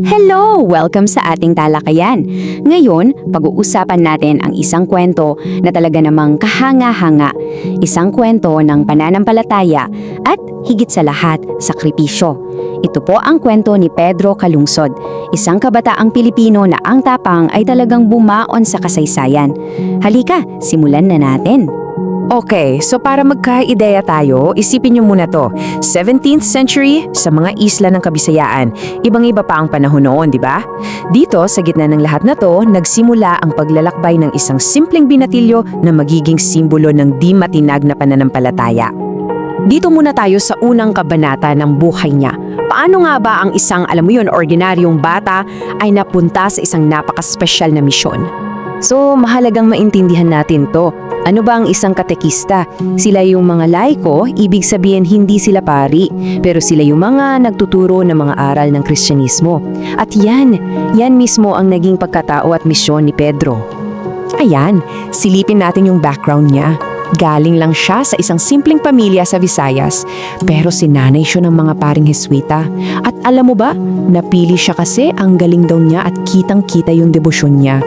Hello! Welcome sa ating talakayan. Ngayon, pag-uusapan natin ang isang kwento na talaga namang kahanga-hanga. Isang kwento ng pananampalataya at higit sa lahat, sakripisyo. Ito po ang kwento ni Pedro Calungsod, isang kabataang Pilipino na ang tapang ay talagang bumaon sa kasaysayan. Halika, simulan na natin. Okay, so para magka-ideya tayo, isipin niyo muna to. 17th century sa mga isla ng Kabisayaan. Ibang-iba pa ang panahon noon, di ba? Dito, sa gitna ng lahat na to, nagsimula ang paglalakbay ng isang simpleng binatilyo na magiging simbolo ng di matinag na pananampalataya. Dito muna tayo sa unang kabanata ng buhay niya. Paano nga ba ang isang, ordinaryong bata ay napunta sa isang napaka-special na misyon? So, mahalagang maintindihan natin to. Ano ba ang isang katekista? Sila yung mga laiko, ibig sabihin hindi sila pari, pero sila yung mga nagtuturo ng mga aral ng Kristyanismo. At yan mismo ang naging pagkatao at misyon ni Pedro. Ayan, silipin natin yung background niya. Galing lang siya sa isang simpleng pamilya sa Visayas, pero sinanay siya ng mga paring Heswita. At alam mo ba, napili siya kasi ang galing daw niya at kitang-kita yung debosyon niya.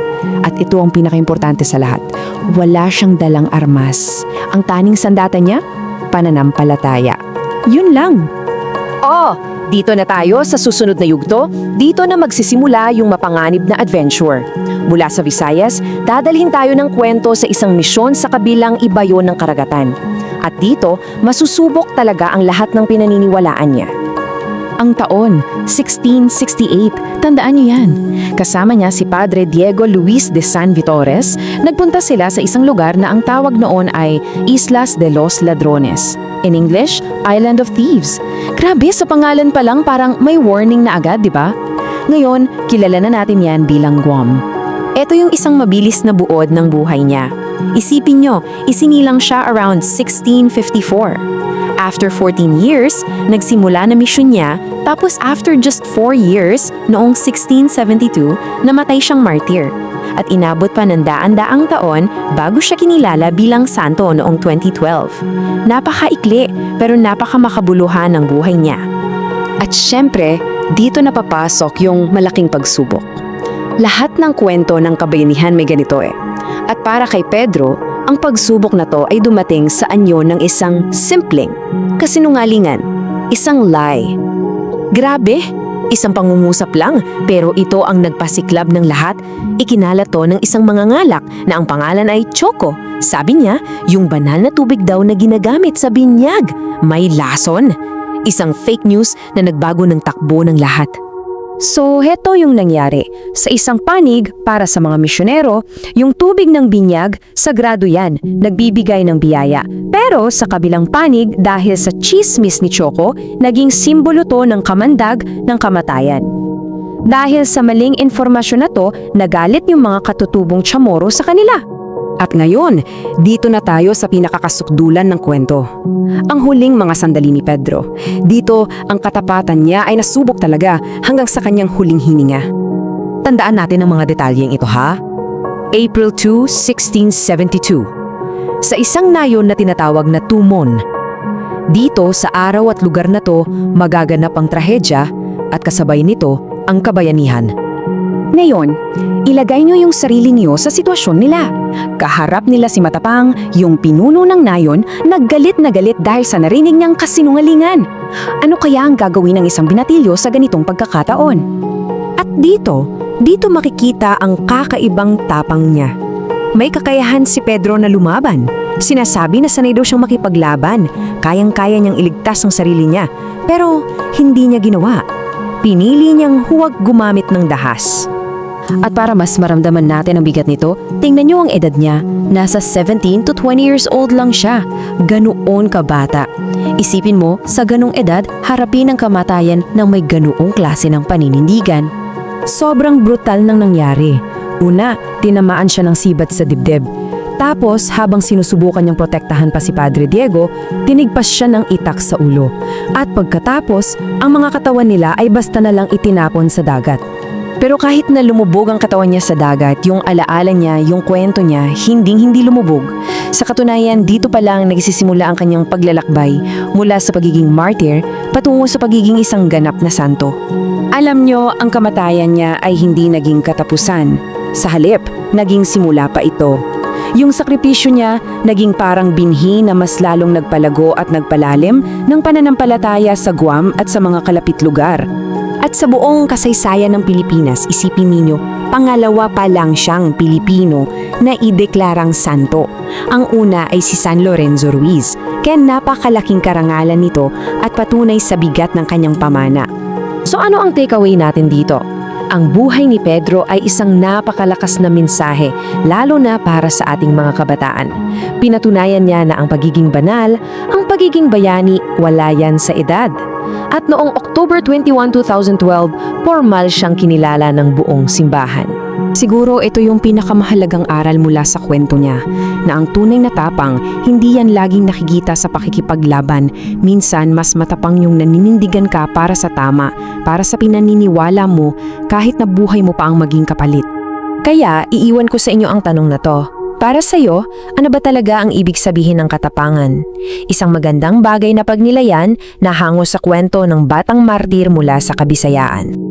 At ito ang pinakaimportante sa lahat, wala siyang dalang armas. Ang taning sandata niya, pananampalataya. Yun lang. Dito na tayo sa susunod na yugto. Dito na magsisimula yung mapanganib na adventure. Mula sa Visayas, dadalhin tayo ng kwento sa isang misyon sa kabilang ibayon ng karagatan. At dito, masusubok talaga ang lahat ng pinaniniwalaan niya. Ang taon, 1668. Tandaan niyo yan. Kasama niya si Padre Diego Luis de San Vitores, nagpunta sila sa isang lugar na ang tawag noon ay Islas de los Ladrones. In English, Island of Thieves. Grabe, sa pangalan pa lang parang may warning na agad, di ba? Ngayon, kilala na natin yan bilang Guam. Ito yung isang mabilis na buod ng buhay niya. Isipin nyo, isinilang siya around 1654. After 14 years, nagsimula na misyon niya, tapos after just 4 years, noong 1672, namatay siyang martyr. At inabot pa ng daan-daang taon bago siya kinilala bilang santo noong 2012. Napakaikli pero napakamakabuluhan ng buhay niya. At syempre, dito napapasok yung malaking pagsubok. Lahat ng kwento ng kabayanihan may ganito eh. At para kay Pedro, ang pagsubok na to ay dumating sa anyo ng isang simpleng kasinungalingan, isang lie. Grabe! Isang pangungusap lang, pero ito ang nagpasiklab ng lahat. Ikinalat to ng isang mangangalak na ang pangalan ay Choco. Sabi niya, yung banal na tubig daw na ginagamit sa binyag. May lason. Isang fake news na nagbago ng takbo ng lahat. So, heto yung nangyari. Sa isang panig, para sa mga misyonero, yung tubig ng binyag, sagrado yan, nagbibigay ng biyaya. Pero sa kabilang panig, dahil sa chismis ni Choco, naging simbolo to ng kamandag ng kamatayan. Dahil sa maling informasyon na to, nagalit yung mga katutubong Chamorro sa kanila. At ngayon, dito na tayo sa pinakakasukdulan ng kwento. Ang huling mga sandali ni Pedro. Dito, ang katapatan niya ay nasubok talaga hanggang sa kanyang huling hininga. Tandaan natin ang mga detalyeng ito ha. April 2, 1672. Sa isang nayon na tinatawag na Tumon. Dito, sa araw at lugar na to, magaganap ang trahedya at kasabay nito, ang kabayanihan. Ngayon, ilagay niyo yung sarili niyo sa sitwasyon nila. Kaharap nila si Matapang, yung pinuno ng nayon, naggalit na galit dahil sa narinig niyang kasinungalingan. Ano kaya ang gagawin ng isang binatilyo sa ganitong pagkakataon? At dito makikita ang kakaibang tapang niya. May kakayahan si Pedro na lumaban. Sinasabi na sanay daw siyang makipaglaban. Kayang-kaya niyang iligtas ang sarili niya. Pero hindi niya ginawa. Pinili niyang huwag gumamit ng dahas. At para mas maramdaman natin ang bigat nito, tingnan niyo ang edad niya. Nasa 17 to 20 years old lang siya. Ganoon kabata. Isipin mo, sa ganong edad, harapin ang kamatayan ng may ganoong klase ng paninindigan. Sobrang brutal nang nangyari. Una, tinamaan siya ng sibat sa dibdib. Tapos, habang sinusubukan niyang protektahan pa si Padre Diego, tinigpas siya ng itak sa ulo. At pagkatapos, ang mga katawan nila ay basta na lang itinapon sa dagat. Pero kahit na lumubog ang katawan niya sa dagat, yung alaala niya, yung kwento niya, hindi lumubog. Sa katunayan, dito pa lang nagsisimula ang kanyang paglalakbay mula sa pagiging martyr patungo sa pagiging isang ganap na santo. Alam nyo, ang kamatayan niya ay hindi naging katapusan. Sa halip, naging simula pa ito. Yung sakripisyo niya, naging parang binhi na mas lalong nagpalago at nagpalalim ng pananampalataya sa Guam at sa mga kalapit lugar. At sa buong kasaysayan ng Pilipinas, isipin ninyo, pangalawa pa lang siyang Pilipino na ideklarang santo. Ang una ay si San Lorenzo Ruiz, kaya napakalaking karangalan nito at patunay sa bigat ng kanyang pamana. So ano ang takeaway natin dito? Ang buhay ni Pedro ay isang napakalakas na mensahe, lalo na para sa ating mga kabataan. Pinatunayan niya na ang pagiging banal, ang pagiging bayani, wala yan sa edad. At noong October 21, 2012, formal siyang kinilala ng buong simbahan. Siguro ito yung pinakamahalagang aral mula sa kwento niya, na ang tunay na tapang, hindi yan laging nakikita sa pakikipaglaban. Minsan, mas matapang yung naninindigan ka para sa tama, para sa pinaniniwala mo, kahit na buhay mo pa ang maging kapalit. Kaya, iiwan ko sa inyo ang tanong na to. Para sa'yo, ano ba talaga ang ibig sabihin ng katapangan? Isang magandang bagay na pagnilayan na hango sa kwento ng batang martir mula sa Kabisayaan.